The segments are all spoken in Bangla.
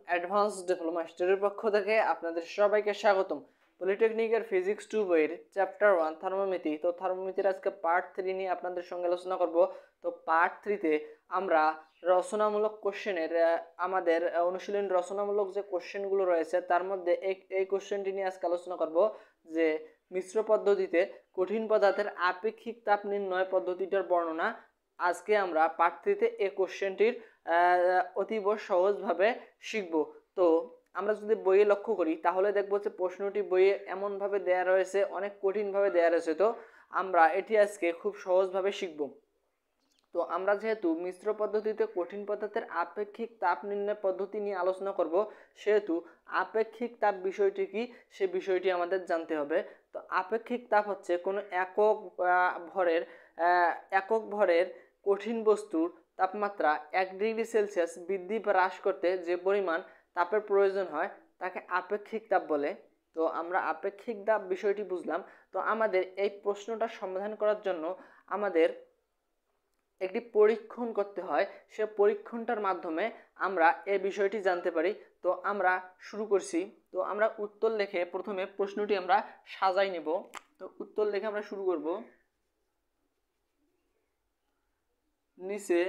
অ্যাডভান্স ডিপ্লোমা স্টাডির পক্ষ থেকে আপনাদের সবাইকে স্বাগতম। পলিটেকনিকের ফিজিক্স 2 বইয়ের চ্যাপ্টার 1 থার্মোমিতি। তো থার্মোমিতির আজকে পার্ট 3 নিয়ে আপনাদের সঙ্গে আলোচনা করব। তো পার্ট 3তে আমরা রচনামূলক কোশ্চেনের আমাদের অনুশীলন রচনামূলক যে কোশ্চেনগুলো রয়েছে তার মধ্যে এই কোশ্চেনটি নিয়ে আজকে আলোচনা করব যে মিশ্র পদ্ধতিতে কঠিন পদার্থের আপেক্ষিক তাপ নির্ণয় পদ্ধতিটার বর্ণনা। আজকে আমরা পার্ট 3তে এই কোশ্চেনটির অতীব সহজভাবে শিখব। তো আমরা যদি বইয়ে লক্ষ্য করি তাহলে দেখব যে প্রশ্নটি বইয়ে এমনভাবে দেয়া রয়েছে, অনেক কঠিনভাবে দেয়া রয়েছে। তো আমরা এটি আজকে খুব সহজভাবে শিখব। তো আমরা যেহেতু মিশ্র পদ্ধতিতে কঠিন পদার্থের আপেক্ষিক তাপ নির্ণয় পদ্ধতি নিয়ে আলোচনা করব, সেহেতু আপেক্ষিক তাপ বিষয়টি কি সে বিষয়টি আমাদের জানতে হবে। তো আপেক্ষিক তাপ হচ্ছে কোনো একক ভরের কঠিন বস্তুর তাপমাত্রা 1 ডিগ্রি সেলসিয়াস বৃদ্ধি বা হ্রাস করতে যে পরিমাণ তাপের প্রয়োজন হয় তাকে আপেক্ষিক তাপ বলে। তো আমরা আপেক্ষিক তাপ বিষয়টি বুঝলাম। তো আমাদের এই প্রশ্নটা সমাধান করার জন্য আমাদের একটি পরীক্ষণ করতে হয়, সে পরীক্ষণটার মাধ্যমে আমরা এই বিষয়টি জানতে পারি। তো আমরা শুরু করছি। তো আমরা উত্তর লিখে প্রথমে প্রশ্নটি আমরা সাজাই নেব। তো উত্তর লিখে আমরা শুরু করব। নিচে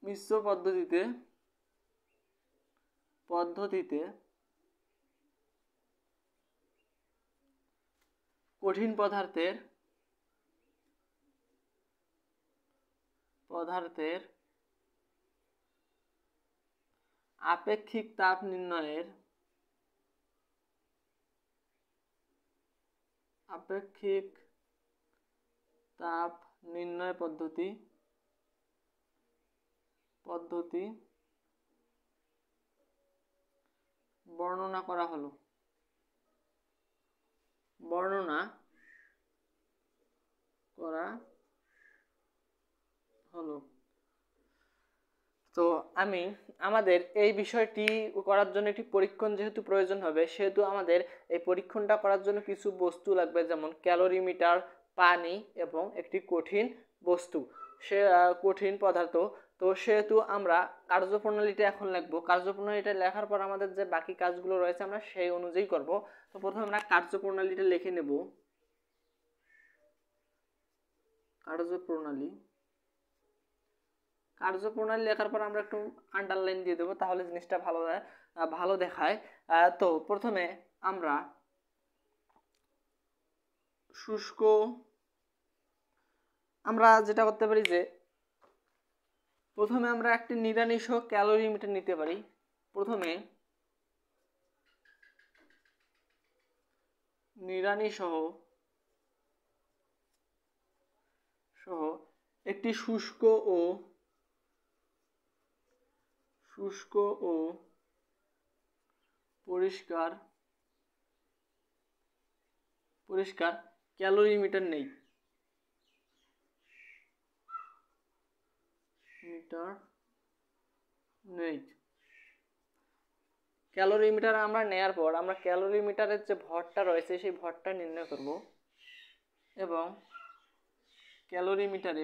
মিশ্র পদ্ধতিতে কঠিন পদার্থের আপেক্ষিক তাপ নির্ণয় পদ্ধতি বর্ণনা করা হলো। তো আমাদের এই বিষয়টি করার জন্য একটি পরীক্ষণ যেহেতু প্রয়োজন হবে, সেহেতু আমাদের এই পরীক্ষণটা করার জন্য কিছু বস্তু লাগবে, যেমন ক্যালোরিমিটার, পানি এবং একটি কঠিন বস্তু, সে কঠিন পদার্থ। তো সেহেতু আমরা কার্যপ্রণালীটা এখন লিখব। কার্যপ্রণালীটা লেখার পর আমাদের যে বাকি কাজগুলো রয়েছে আমরা সেই অনুযায়ী করব। তো প্রথমে আমরা কার্যপ্রণালীটা লিখে নেব। কার্যপ্রণালী লেখার পর আমরা একটু আন্ডারলাইন দিয়ে দেবো, তাহলে জিনিসটা ভালো দেখায়। তো প্রথমে আমরা যেটা করতে পারি যে প্রথমে আমরা একটি নিড়ানি সহ ক্যালোরিমিটার নিতে পারি। প্রথমে নিড়ানি সহ একটি শুষ্ক ও পরিষ্কার ক্যালোরিমিটার নেই। ক্যালোরিমিটার আমরা নেয়ার পর আমরা ক্যালোরিমিটারের যে ভরটা রয়েছে সেই ভরটা নির্ণয় করব এবং ক্যালোরিমিটার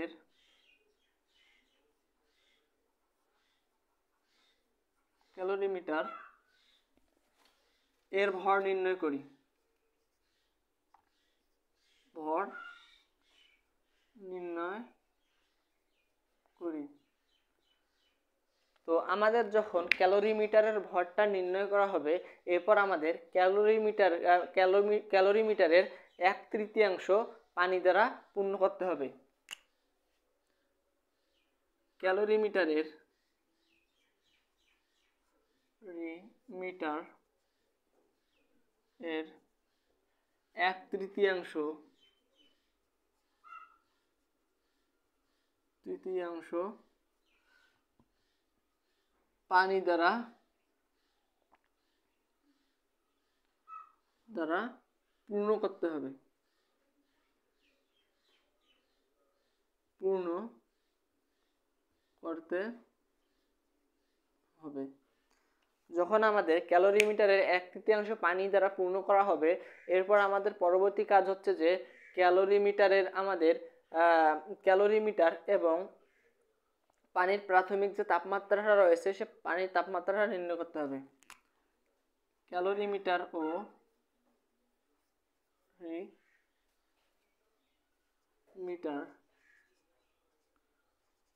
এর ভর নির্ণয় করি। তো আমাদের যখন ক্যালোরিমিটারের ভরটা নির্ণয় করা হবে, এরপর আমাদের ক্যালোরিমিটারের 1/3 পানি দ্বারা পূর্ণ করতে হবে। ক্যালোরিমিটারের এর 1/3 পানি দ্বারা পূর্ণ করতে হবে। যখন আমাদের ক্যালোরিমিটারের 1/3 পানি দ্বারা পূর্ণ করা হবে, এরপর আমাদের পরবর্তী কাজ হচ্ছে যে ক্যালোরিমিটার এবং পানির প্রাথমিক যে তাপমাত্রাটা রয়েছে সে পানির তাপমাত্রাটা নির্ণয় করতে হবে। ক্যালোরিমিটার ও মিটার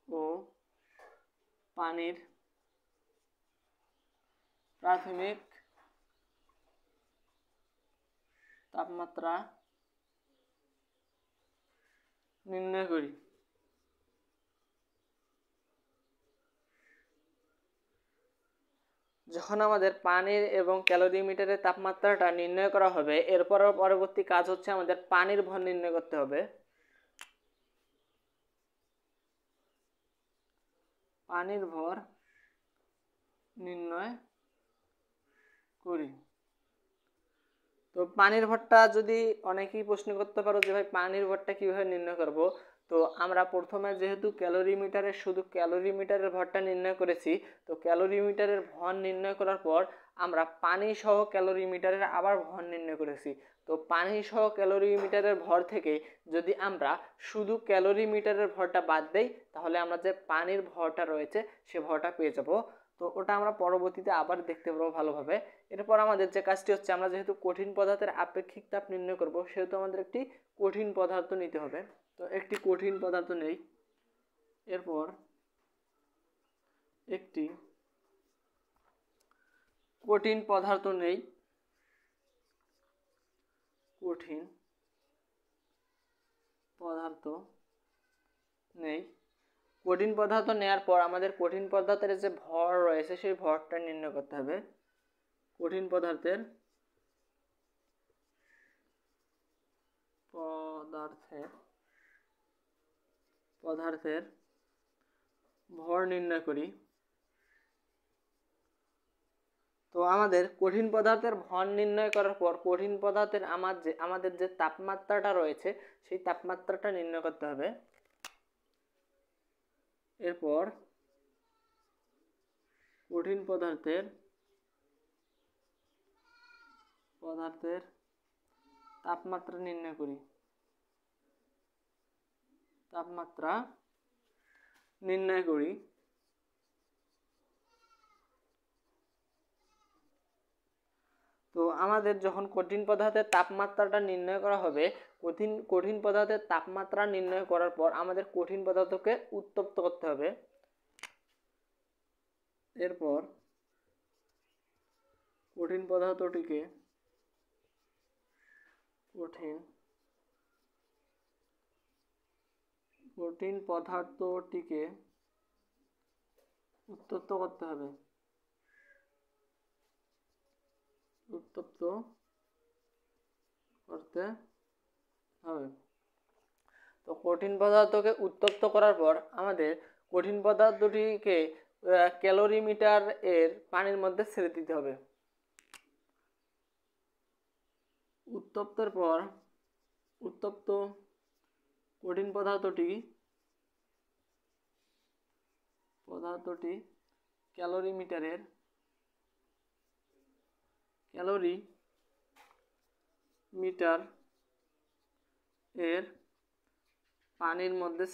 ও পানির প্রাথমিক তাপমাত্রা নির্ণয় করি। যখন আমাদের পানির এবং ক্যালোরিমিটারের তাপমাত্রাটা নির্ণয় করা হবে, এরপর পরবর্তী কাজ হচ্ছে আমাদের পানির ভর নির্ণয় করতে হবে। পানির ভর নির্ণয় করি। তো পানির ভরটা যদি অনেকেই প্রশ্ন করতে পারো যে ভাই পানির ভরটা কিভাবে নির্ণয় করব, তো আমরা প্রথমে যেহেতু ক্যালোরিমিটারের শুধু ক্যালোরিমিটারের ভরটা নির্ণয় করেছি, তো ক্যালোরিমিটারের ভর নির্ণয় করার পর আমরা পানি সহ ক্যালোরিমিটারের আবার ভর নির্ণয় করেছি। তো পানি সহ ক্যালোরিমিটারের ভর থেকে যদি আমরা শুধু ক্যালোরিমিটারের ভরটা বাদ দেই, তাহলে আমরা যে পানির ভরটা রয়েছে সে ভরটা পেয়ে যাব। তো ওটা আমরা পরবর্তীতে আবার দেখতে পারবো ভালোভাবে। এরপর আমাদের যে কাজটি হচ্ছে, আমরা যেহেতু কঠিন পদার্থের আপেক্ষিক তাপ নির্ণয় করব, সেহেতু আমাদের একটি কঠিন পদার্থ নিতে হবে। তো একটি কঠিন পদার্থ নেই। এরপর একটি কঠিন পদার্থ নেই। কঠিন পদার্থ নেই। কঠিন পদার্থ নেওয়ার পর আমাদের কঠিন পদার্থের যে ভর রয়েছে সেই ভরটা নির্ণয় করতে হবে। কঠিন পদার্থের ভর নির্ণয় করি। তো আমাদের কঠিন পদার্থের ভর নির্ণয় করার পর কঠিন পদার্থের আমাদের যে তাপমাত্রাটা রয়েছে সেই তাপমাত্রাটা নির্ণয় করতে হবে। এরপর কঠিন পদার্থের তাপমাত্রা নির্ণয় করি। তো আমাদের যখন কঠিন পদার্থের তাপমাত্রাটা নির্ণয় করা হবে, কঠিন পদার্থের তাপমাত্রা নির্ণয় করার পর আমাদের কঠিন পদার্থকে উত্তপ্ত করতে হবে। এরপর কঠিন পদার্থটিকে উত্তপ্ত করতে হবে। তো কঠিন পদার্থকে উত্তপ্ত করার পর আমাদের কঠিন পদার্থটিকে ক্যালোরিমিটার এর পানির মধ্যে ছেড়ে দিতে হবে। উত্তপ্ত কঠিন পদার্থটি ক্যালোরিমিটার এর পানির মধ্যে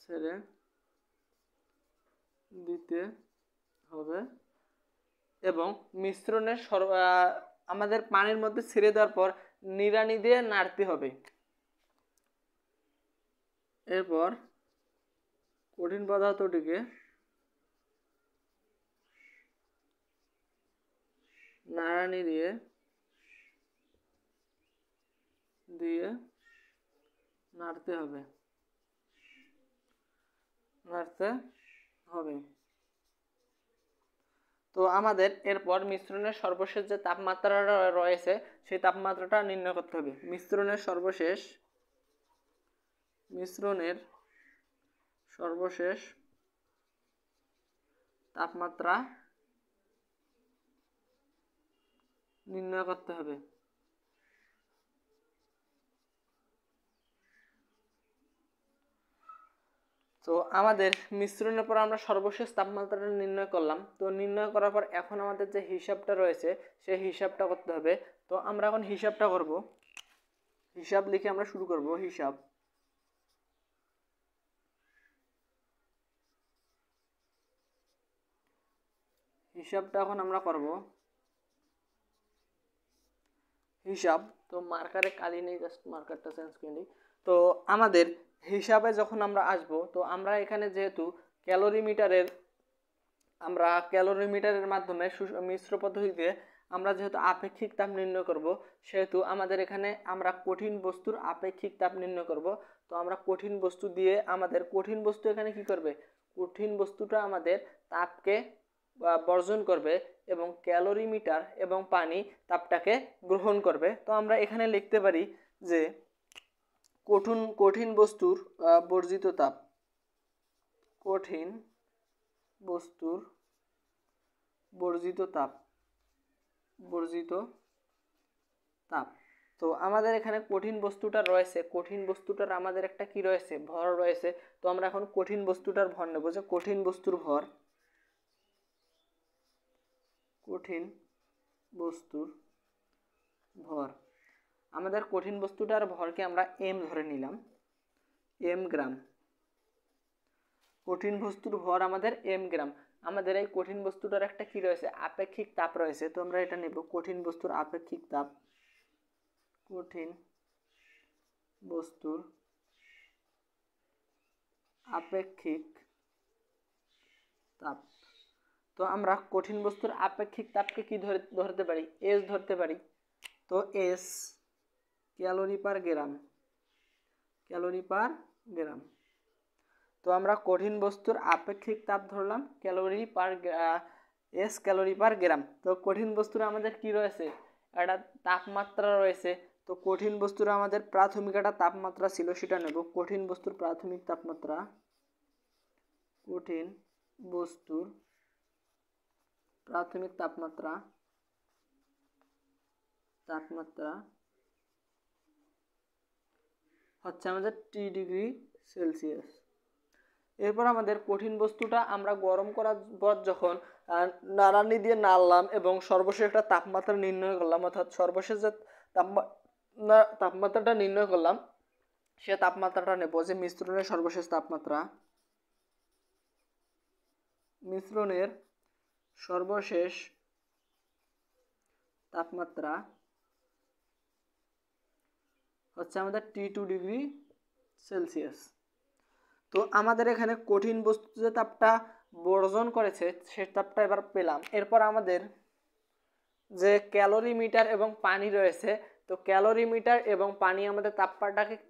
ছেড়ে দিতে হবে। এবং মিশ্রণের আমাদের পানির মধ্যে ছেড়ে দেওয়ার পর নিড়ানি দিয়ে নাড়তে হবে। এরপর কঠিন পদার্থটিকে নাড়ানি দিয়ে নাড়তে হবে। তো আমাদের এরপর মিশ্রণের সর্বশেষ যে তাপমাত্রাটা রয়েছে সেই তাপমাত্রাটা নির্ণয় করতে হবে। মিশ্রণের সর্বশেষ তাপমাত্রা নির্ণয় করতে হবে। তো আমাদের মিশ্রণের পর আমরা সর্বশেষ তাপমাত্রাটা নির্ণয় করলাম। তো নির্ণয় করার পর এখন আমাদের যে হিসাবটা রয়েছে সেই হিসাবটা করতে হবে। তো আমরা এখন হিসাবটা করব। হিসাব লিখে আমরা শুরু করব। হিসাবটা এখন আমরা করব। হিসাব তো মার্কারে কালি নেই, জাস্ট মার্কারটা চেঞ্জ করে নিই। তো আমাদের হিসাবে যখন আমরা আসব, তো আমরা এখানে যেহেতু ক্যালোরিমিটারের মাধ্যমে মিশ্র পদ্ধতিতে আমরা যেহেতু আপেক্ষিক তাপ নির্ণয় করব, সেহেতু আমাদের এখানে আমরা কঠিন বস্তুর আপেক্ষিক তাপ নির্ণয় করব। তো আমরা কঠিন বস্তু দিয়ে কঠিন বস্তু এখানে কি করবে, কঠিন বস্তুটা আমাদের তাপকে বর্জন করবে এবং ক্যালোরিমিটার এবং পানি তাপটাকে গ্রহণ করবে। তো আমরা এখানে লিখতে পারি যে কঠিন বস্তুর বর্জিত তাপ, কঠিন বস্তুর বর্জিত তাপ। তো আমাদের এখানে কঠিন বস্তুটার আমাদের একটা কি রয়েছে, ভর রয়েছে। তো আমরা এখন কঠিন বস্তুটার ভর নেব, যে কঠিন বস্তুর ভর, আমাদের কঠিন বস্তুটার ভরকে আমরা এম ধরে নিলাম, এম গ্রাম। কঠিন বস্তুর ভর আমাদের এম গ্রাম। আমাদের এই কঠিন বস্তুটার একটা কি রয়েছে, আপেক্ষিক তাপ রয়েছে। তো আমরা এটা নেব, কঠিন বস্তুর আপেক্ষিক তাপ, কঠিন বস্তুর আপেক্ষিক তাপ। তো আমরা কঠিন বস্তুর আপেক্ষিক তাপকে কি ধরতে পারি, এস ধরতে পারি। তো এস ক্যালোরি পার গ্রাম। তো আমরা কঠিন বস্তুর আপেক্ষিক তাপ ধরলাম ক্যালোরি পার গ্রাম। তো কঠিন বস্তুর আমাদের কি রয়েছে, একটা তাপমাত্রা রয়েছে। তো কঠিন বস্তুর আমাদের প্রাথমিক একটা তাপমাত্রা ছিল, সেটা নেব। কঠিন বস্তুর প্রাথমিক তাপমাত্রা, হচ্ছে আমাদের টি ডিগ্রি সেলসিয়াস। এরপর আমাদের কঠিন বস্তুটা আমরা গরম করার পর যখন নাড়ানি দিয়ে নাড়লাম এবং সর্বশেষ একটা তাপমাত্রা নির্ণয় করলাম, অর্থাৎ সর্বশেষ যে তাপমাত্রাটা নির্ণয় করলাম, সে তাপমাত্রাটা নেব, যে মিশ্রণের সর্বশেষ তাপমাত্রা, হচ্ছে আমাদের T2 ডিগ্রি সেলসিয়াস। তো আমাদের এখানে কঠিন বস্তু যে তাপটা বর্জন করেছে, সে তাপটা এবার পেলাম। এরপর আমাদের যে ক্যালোরিমিটার এবং পানি রয়েছে, তো ক্যালোরিমিটার এবং পানি আমাদের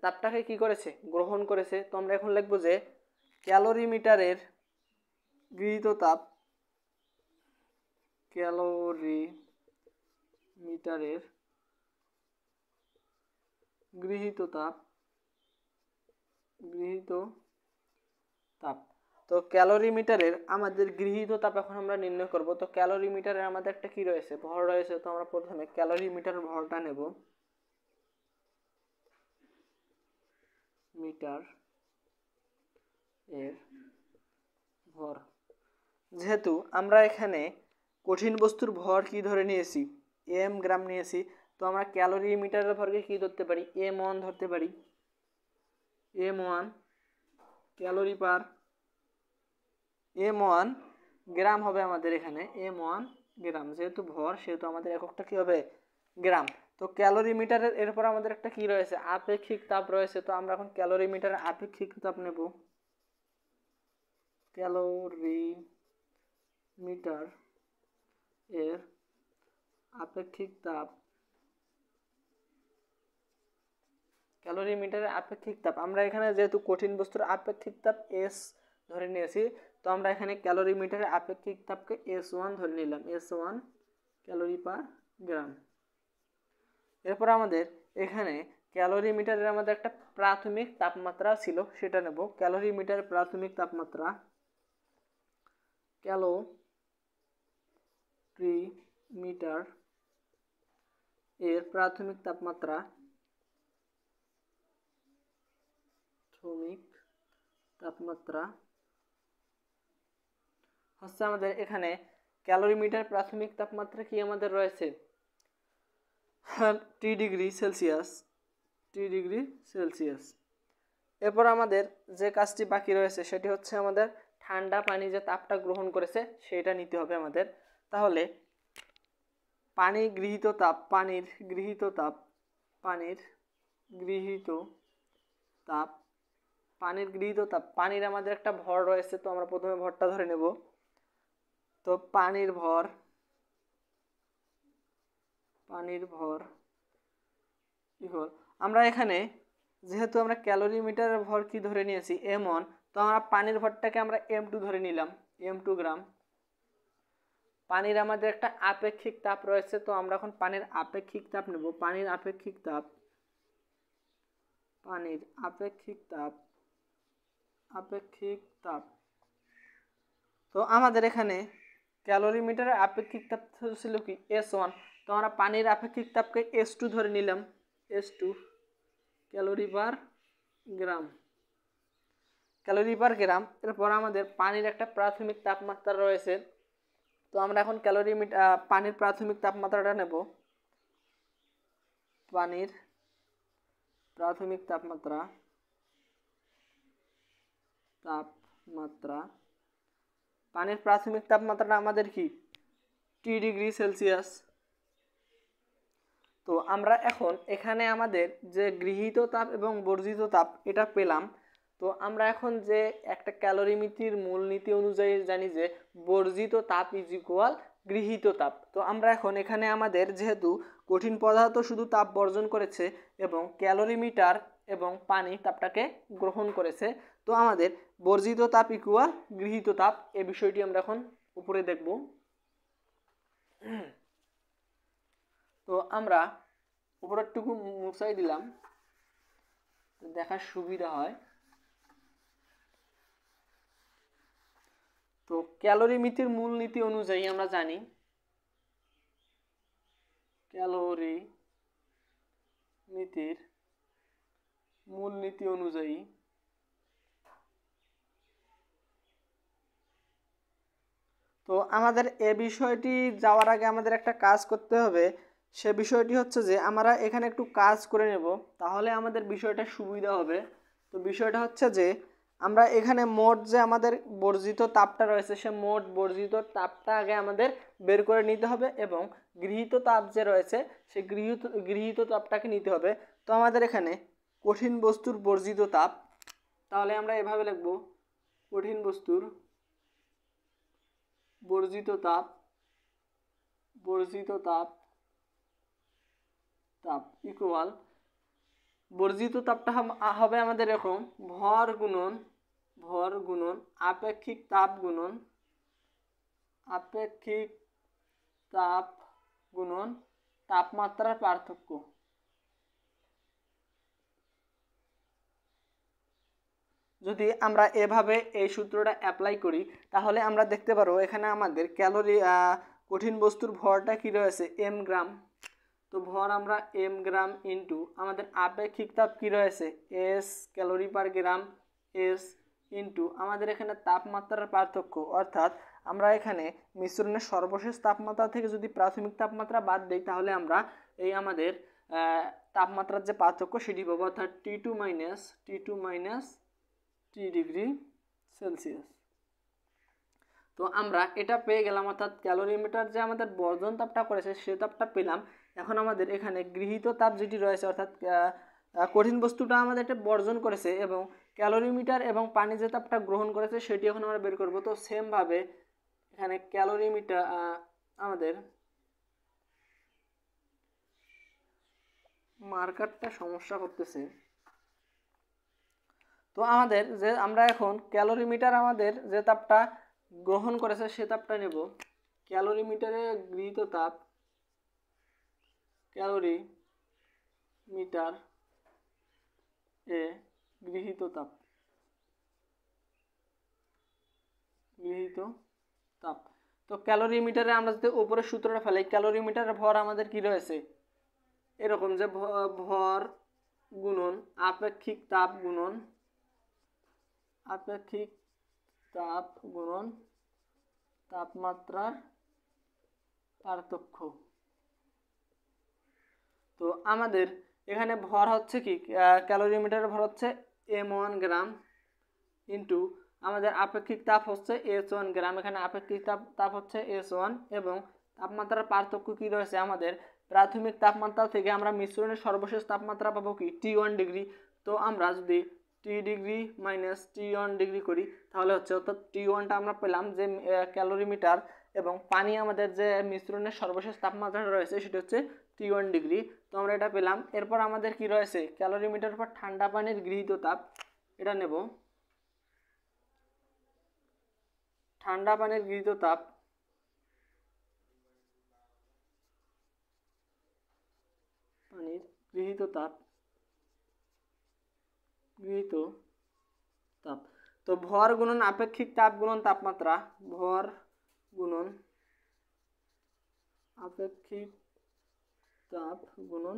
তাপটাকে কি করেছে, গ্রহণ করেছে। তো আমরা এখন লিখব যে ক্যালোরিমিটারের গৃহীত তাপ, গৃহীত তাপ। তো ক্যালোরিমিটারের আমাদের গৃহীত তাপ এখন আমরা নির্ণয় করব। তো ক্যালোরিমিটারের আমাদের একটা কি রয়েছে, ভর রয়েছে। তো আমরা প্রথমে ক্যালোরিমিটার ভরটা নেব, মিটার এর ভর। যেহেতু আমরা এখানে কঠিন বস্তুর ভর কি ধরে নিয়েছি, এম গ্রাম নিয়েছি, তো আমরা ক্যালোরিমিটারের ভরকে কি ধরতে পারি, m1 ধরতে পারি। m1 ক্যালোরি পার m1 গ্রাম হবে আমাদের এখানে, m1 গ্রাম। যেহেতু ভর, সেহেতু আমাদের এককটা কি হবে, গ্রাম। তো ক্যালোরিমিটারের এরপর আমাদের একটা কি রয়েছে, আপেক্ষিক তাপ রয়েছে। তো আমরা এখন ক্যালোরিমিটারের আপেক্ষিক তাপ নেব, ক্যালোরিমিটার এর আপেক্ষিক তাপ, আমরা এখানে যেহেতু কঠিন বস্তুর আপেক্ষিক তাপ এস ধরে নিয়েছি, তো আমরা এখানে ক্যালোরিমিটারের আপেক্ষিক তাপকে S1 ধরে নিলাম, S1 ক্যালোরি পার গ্রাম। এরপর আমাদের এখানে ক্যালোরিমিটারের আমাদের একটা প্রাথমিক তাপমাত্রা ছিল, সেটা নেব। ক্যালোরিমিটারের প্রাথমিক তাপমাত্রা, ক্যালোরিমিটার এর প্রাথমিক তাপমাত্রা হচ্ছে আমাদের এখানে ক্যালোরিমিটার প্রাথমিক তাপমাত্রা কি আমাদের রয়েছে, T°C, T°C। এরপর আমাদের যে কাজটি বাকি রয়েছে সেটি হচ্ছে আমাদের ঠান্ডা পানি যে তাপটা গ্রহণ করেছে সেটা নিতে হবে আমাদের। তাহলে পানির গৃহীত তাপ পানির আমাদের একটা ভর রয়েছে, তো আমরা প্রথমে ভরটা ধরে নেব। তো পানির ভর আমরা এখানে যেহেতু আমরা ক্যালোরিমিটারের ভর কি ধরে নিয়েছি m1, তো আমরা পানির ভরটাকে আমরা m2 ধরে নিলাম, m2 গ্রাম। পানির আমাদের একটা আপেক্ষিক তাপ রয়েছে, তো আমরা এখন পানির আপেক্ষিক তাপ নেব। পানির আপেক্ষিক তাপ। তো আমাদের এখানে ক্যালোরিমিটারের আপেক্ষিক তাপ ছিল কি S1, তো আমরা পানির আপেক্ষিক তাপকে S2 ধরে নিলাম, S2 ক্যালোরি পার গ্রাম। এরপর আমাদের পানির একটা প্রাথমিক তাপমাত্রা রয়েছে, তো আমরা এখন পানির প্রাথমিক তাপমাত্রাটা নেব। পানির প্রাথমিক তাপমাত্রাটা আমাদের কি T°C। তো আমরা এখন এখানে আমাদের যে গৃহীত তাপ এবং বর্জিত তাপ এটা পেলাম। তো আমরা এখন যে একটা ক্যালোরিমিতির মূলনীতি অনুযায়ী জানি যে বর্জিত তাপ ইজ ইকুয়াল গৃহীত তাপ। তো আমরা এখন এখানে আমাদের যেহেতু কঠিন পদার্থ শুধু তাপ বর্জন করেছে এবং ক্যালোরিমিটার এবং পানি তাপটাকে গ্রহণ করেছে, তো আমাদের বর্জিত তাপ ইকুয়াল গৃহীত তাপ, এই বিষয়টি আমরা এখন উপরে দেখব। তো আমরা উপরেরটুকু মুছাই দিলাম, দেখার সুবিধা হয়। তো ক্যালোরিমিতির মূলনীতি অনুযায়ী আমরা জানি তো আমাদের এ বিষয়টি যাওয়ার আগে আমাদের একটা কাজ করতে হবে। সে বিষয়টি হচ্ছে যে আমরা এখানে একটু কাজ করে নেব, তাহলে আমাদের বিষয়টা সুবিধা হবে। তো বিষয়টা হচ্ছে যে আমরা এখানে মোট যে আমাদের বর্জিত তাপটা রয়েছে সে মোট বর্জিত তাপটা আগে আমাদের বের করে নিতে হবে এবং গৃহীত তাপ যে রয়েছে সেই গৃহীত তাপটাকে নিতে হবে। তো আমাদের এখানে কঠিন বস্তুর বর্জিত তাপ, তাহলে আমরা এভাবে লিখব, কঠিন বস্তুর বর্জিত তাপ ইকুয়াল, বর্জিত তাপটা হবে আমাদের এরকম, ভর গুণন আপেক্ষিক তাপ গুণন তাপমাত্রার পার্থক্য। যদি আমরা এভাবে এই সূত্রটা অ্যাপ্লাই করি তাহলে আমরা দেখতে পারবো এখানে আমাদের কঠিন বস্তুর ভরটা কি রয়েছে m গ্রাম। তো ভর আমরা m গ্রাম ইন্টু আমাদের আপেক্ষিক তাপ কি রয়েছে s ক্যালোরি পার গ্রাম s ইন্টু আমাদের এখানে তাপমাত্রার পার্থক্য, অর্থাৎ আমরা এখানে মিশ্রণের সর্বশেষ তাপমাত্রা থেকে যদি প্রাথমিক তাপমাত্রা বাদ দিই তাহলে আমরা এই আমাদের তাপমাত্রার যে পার্থক্য সেটি পাবো, অর্থাৎ T2 মাইনাস T°C। তো আমরা এটা পেয়ে গেলাম, অর্থাৎ ক্যালোরিমিটার যে আমাদের বর্জন তাপটা করেছে সে তাপটা পেলাম। এখন আমাদের এখানে গৃহীত তাপ যেটি রয়েছে, অর্থাৎ কঠিন বস্তুটা আমাদের এটা বর্জন করেছে এবং ক্যালোরিমিটার এবং পানি যে তাপটা গ্রহণ করেছে সেটি এখন আমরা বের করব। তো সেম ভাবে এখানে ক্যালোরিমিটার আমাদের মার্কারটা সমস্যা করতেছে। তো আমাদের যে আমরা এখন ক্যালোরিমিটার আমাদের যে তাপটা গ্রহণ করেছে সে তাপটা নেব। ক্যালোরিমিটারে গৃহীত তাপ, ক্যালোরিমিটার এ গৃহীত তাপ তো ক্যালোরিমিটারে আমরা যদি উপরে সূত্রটা ফেলি, ক্যালোরিমিটারের ভর আমাদের কি রয়েছে এরকম যে ভর গুণন আপেক্ষিক তাপ গুণন তাপমাত্রার পার্থক্য। তো আমাদের এখানে ভর হচ্ছে কি ক্যালোরিমিটারের ভর হচ্ছে m1 গ্রাম ইন্টু আমাদের আপেক্ষিক তাপ হচ্ছে S1 গ্রাম। এখানে আপেক্ষিক তাপ হচ্ছে S1 এবং তাপমাত্রার পার্থক্য কি রয়েছে আমাদের প্রাথমিক তাপমাত্রা থেকে আমরা মিশ্রণের সর্বশেষ তাপমাত্রা পাবো কি T1 ডিগ্রি। তো আমরা যদি T degree minus T1 degree করি তাহলে হচ্ছে অর্থাৎ T1টা আমরা পেলাম যে ক্যালোরিমিটার এবং পানি আমাদের যে মিশ্রণের সর্বশেষ তাপমাত্রা রয়েছে সেটা হচ্ছে T1 ডিগ্রি। তো আমরা এটা পেলাম। এরপর আমাদের কি রয়েছে ক্যালোরিমিটার পর ঠান্ডা পানির গৃহীত তাপ, এটা নেব। ঠান্ডা পানির গৃহীত তাপ গৃহীত তাপ। তো ভর গুণন আপেক্ষিক তাপ গুণন তাপমাত্রা, ভর গুণন আপেক্ষিক তাপ গুণন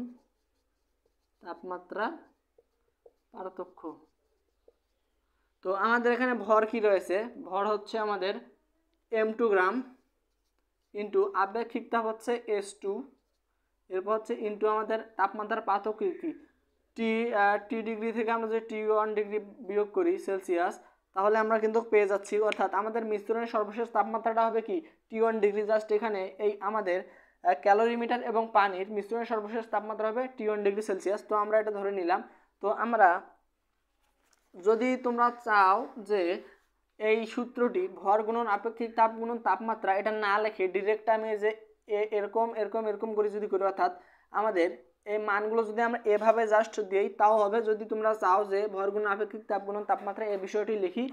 তাপমাত্রা পার্থক্য। তো আমাদের এখানে ভর কি রয়েছে, ভর হচ্ছে আমাদের m2 গ্রাম ইন্টু আপেক্ষিক তাপ হচ্ছে S2, এরপর হচ্ছে ইন্টু আমাদের তাপমাত্রার পার্থক্য কি টি ডিগ্রি থেকে আমরা যদি T1 ডিগ্রি বিয়োগ করি সেলসিয়াস তাহলে আমরা কিন্তু পেয়ে যাচ্ছি, অর্থাৎ আমাদের মিশ্রণের সর্বশেষ তাপমাত্রাটা হবে কি T1 ডিগ্রি। জাস্ট এখানে এই আমাদের ক্যালোরিমিটার এবং পানির মিশ্রণের সর্বশেষ তাপমাত্রা হবে T1 ডিগ্রি সেলসিয়াস। তো আমরা এটা ধরে নিলাম। তো আমরা যদি তোমরা চাও যে এই সূত্রটি ভর গুণন আপেক্ষিক তাপ গুণন তাপমাত্রা এটা না লিখে ডিরেক্ট আমি যে এরকম এরকম এরকম করে যদি করি, অর্থাৎ আমাদের এই মানগুলো যদি আমরা এভাবে জাস্ট দিই তাও হবে। যদি তোমরা চাও যে ভর গুণন আপেক্ষিক তাপ গুণন তাপমাত্রা এই বিষয়টি লিখি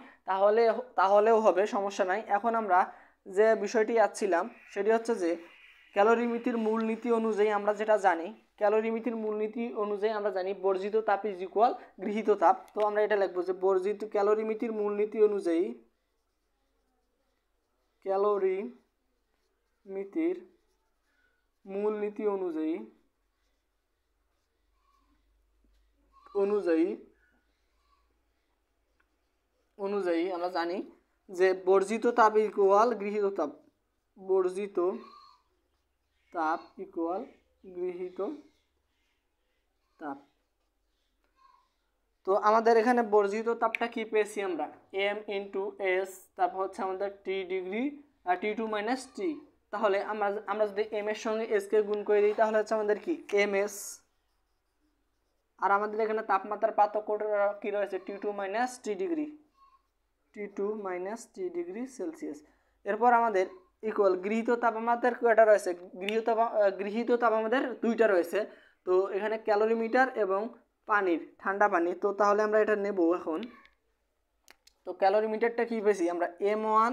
তাহলেও হবে, সমস্যা নাই। এখন আমরা যে বিষয়টি আসছিলাম সেটি হচ্ছে যে ক্যালোরিমিতির মূলনীতি অনুযায়ী আমরা যেটা জানি, ক্যালোরিমিতির মূলনীতি অনুযায়ী আমরা জানি বর্জিত তাপ ইজ ইকুয়াল গৃহীত তাপ। তো আমরা এটা লিখবো যে বর্জিত ক্যালোরিমিতির মূলনীতি অনুযায়ী অনুযায়ী আমরা জানি যে বর্জিত তাপ ইকুয়াল গৃহীত তাপ, বর্জিত তাপ ইকুয়াল গৃহীত তাপ। তো আমাদের এখানে বর্জিত তাপটা কি পেয়েছি আমরা m ইন্টু এস, তারপর হচ্ছে আমাদের টি ডিগ্রি আর T2 মাইনাস টি। তাহলে আমরা যদি m এর সঙ্গে s কে গুণ করে দিই তাহলে হচ্ছে আমাদের কি ms, আর আমাদের এখানে তাপমাত্রার পার্থক্যটা কি রয়েছে T2 মাইনাস টি ডিগ্রি সেলসিয়াস। এরপর আমাদের ইকুয়াল গৃহীত তাপ আমাদের কয়টা রয়েছে, গৃহীত তাপ আমাদের দুইটা রয়েছে। তো এখানে ক্যালোরিমিটার এবং পানির ঠান্ডা পানি। তো তাহলে আমরা এটা নেব এখন। তো ক্যালোরিমিটারটা কি পেয়েছি আমরা m1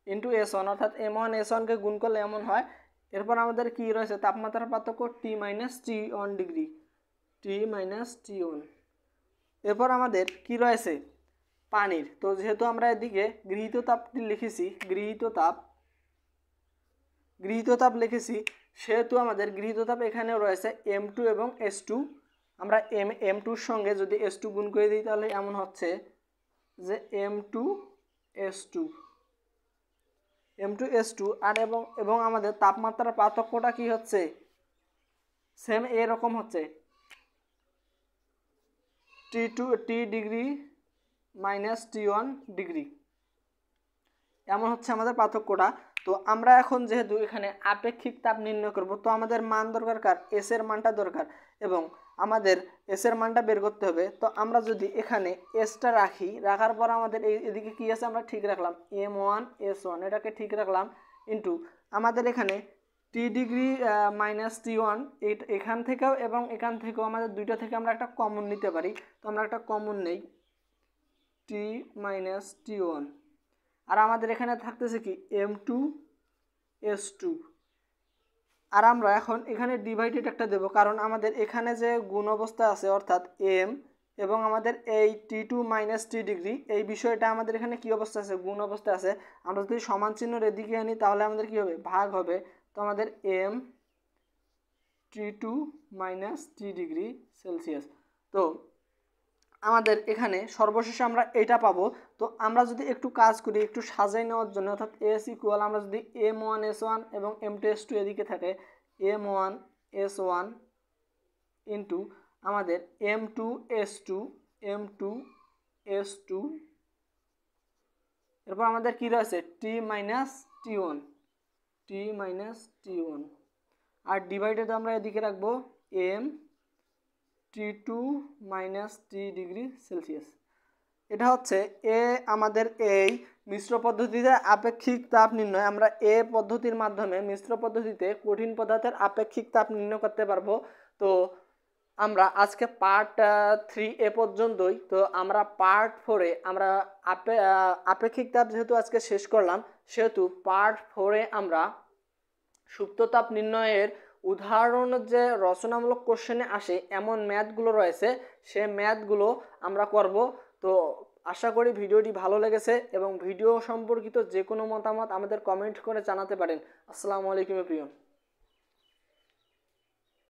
ইন্টু S1, অর্থাৎ m1 S1কে গুণ করলে এমন হয়। এরপর আমাদের কি রয়েছে তাপমাত্রার পার্থক্য T minus T1 degree, T minus T1। এরপর আমাদের কি রয়েছে পানির। তো যেহেতু আমরা এদিকে গৃহীত তাপটি লিখেছি, গৃহীত তাপ লিখেছি, সেহেতু আমাদের গৃহীত তাপ এখানেও রয়েছে m2 এবং S2। আমরা m2 সঙ্গে যদি S2 গুণ করে দিই তাহলে এমন হচ্ছে যে m2 S2 আর এবং আমাদের তাপমাত্রার পার্থক্যটা কি হচ্ছে সেম এরকম হচ্ছে T degree minus T1 degree, এমন হচ্ছে আমাদের পার্থক্যটা। তো আমরা এখন যেহেতু এখানে আপেক্ষিক তাপ নির্ণয় করব, তো আমাদের মান দরকার কার এস এর মানটা দরকার এবং আমাদের এস এর মানটা বের করতে হবে। তো আমরা যদি এখানে এসটা রাখার পর আমাদের এদিকে কি আছে আমরা ঠিক রাখলাম m1 S1, এটাকে ঠিক রাখলাম ইন্টু আমাদের এখানে টি ডিগ্রি মাইনাস T1 এখান থেকেও এবং এখান থেকেও আমাদের দুইটা থেকে আমরা একটা কমন নিতে পারি। তো আমরা একটা কমন নেই T মাইনাস T1, আর আমাদের এখানে থাকতেছে কি m2 S2, আর আমরা এখন এখানে ডিভাইডেড একটা দেব, কারণ আমাদের এখানে যে গুণ অবস্থা আছে অর্থাৎ m এবং আমাদের এই T2 মাইনাস টি ডিগ্রি এই বিষয়টা আমাদের এখানে কি অবস্থা আছে গুণ অবস্থা আছে। আমরা যদি সমান চিহ্নের এদিকে আনি তাহলে আমাদের কি হবে ভাগ হবে। তো আমাদের m T2 মাইনাস টি ডিগ্রি সেলসিয়াস। তো আমাদের এখানে সর্বশেষে আমরা এটা পাবো। তো আমরা যদি একটু কাজ করি একটু সাজাই নেওয়ার জন্য, অর্থাৎ এস ইকুয়াল আমরা যদি m1 S1 এবং m2 S2 এদিকে থাকে m1 S1 ইন্টু আমাদের M2S2 এরপর আমাদের কী রয়েছে T-T1 আর ডিভাইডেড আমরা এদিকে রাখবো T2 - T ডিগ্রি সেলসিয়াস। এটা হচ্ছে আমাদের এই মিশ্র পদ্ধতিতে আপেক্ষিক তাপ নির্ণয়। আমরা পদ্ধতির মাধ্যমে মিশ্র পদ্ধতিতে কঠিন পদার্থের আপেক্ষিক তাপ নির্ণয় করতে পারবো। তো আমরা আজকে পার্ট 3 পর্যন্তই। তো আমরা পার্ট 4-এ আমরা আপেক্ষিক তাপ যেহেতু আজকে শেষ করলাম, সেহেতু পার্ট 4-এ আমরা সুপ্ত তাপ নির্ণয়ের উদাহরণ যে রচনামূলক কোশ্চেনে আসে এমন ম্যাথগুলো রয়েছে, সে ম্যাথগুলো আমরা করব। তো আশা করি ভিডিওটি ভালো লেগেছে এবং ভিডিও সম্পর্কিত যে কোনো মতামত আমাদের কমেন্ট করে জানাতে পারেন। আসসালামু আলাইকুম প্রিয়।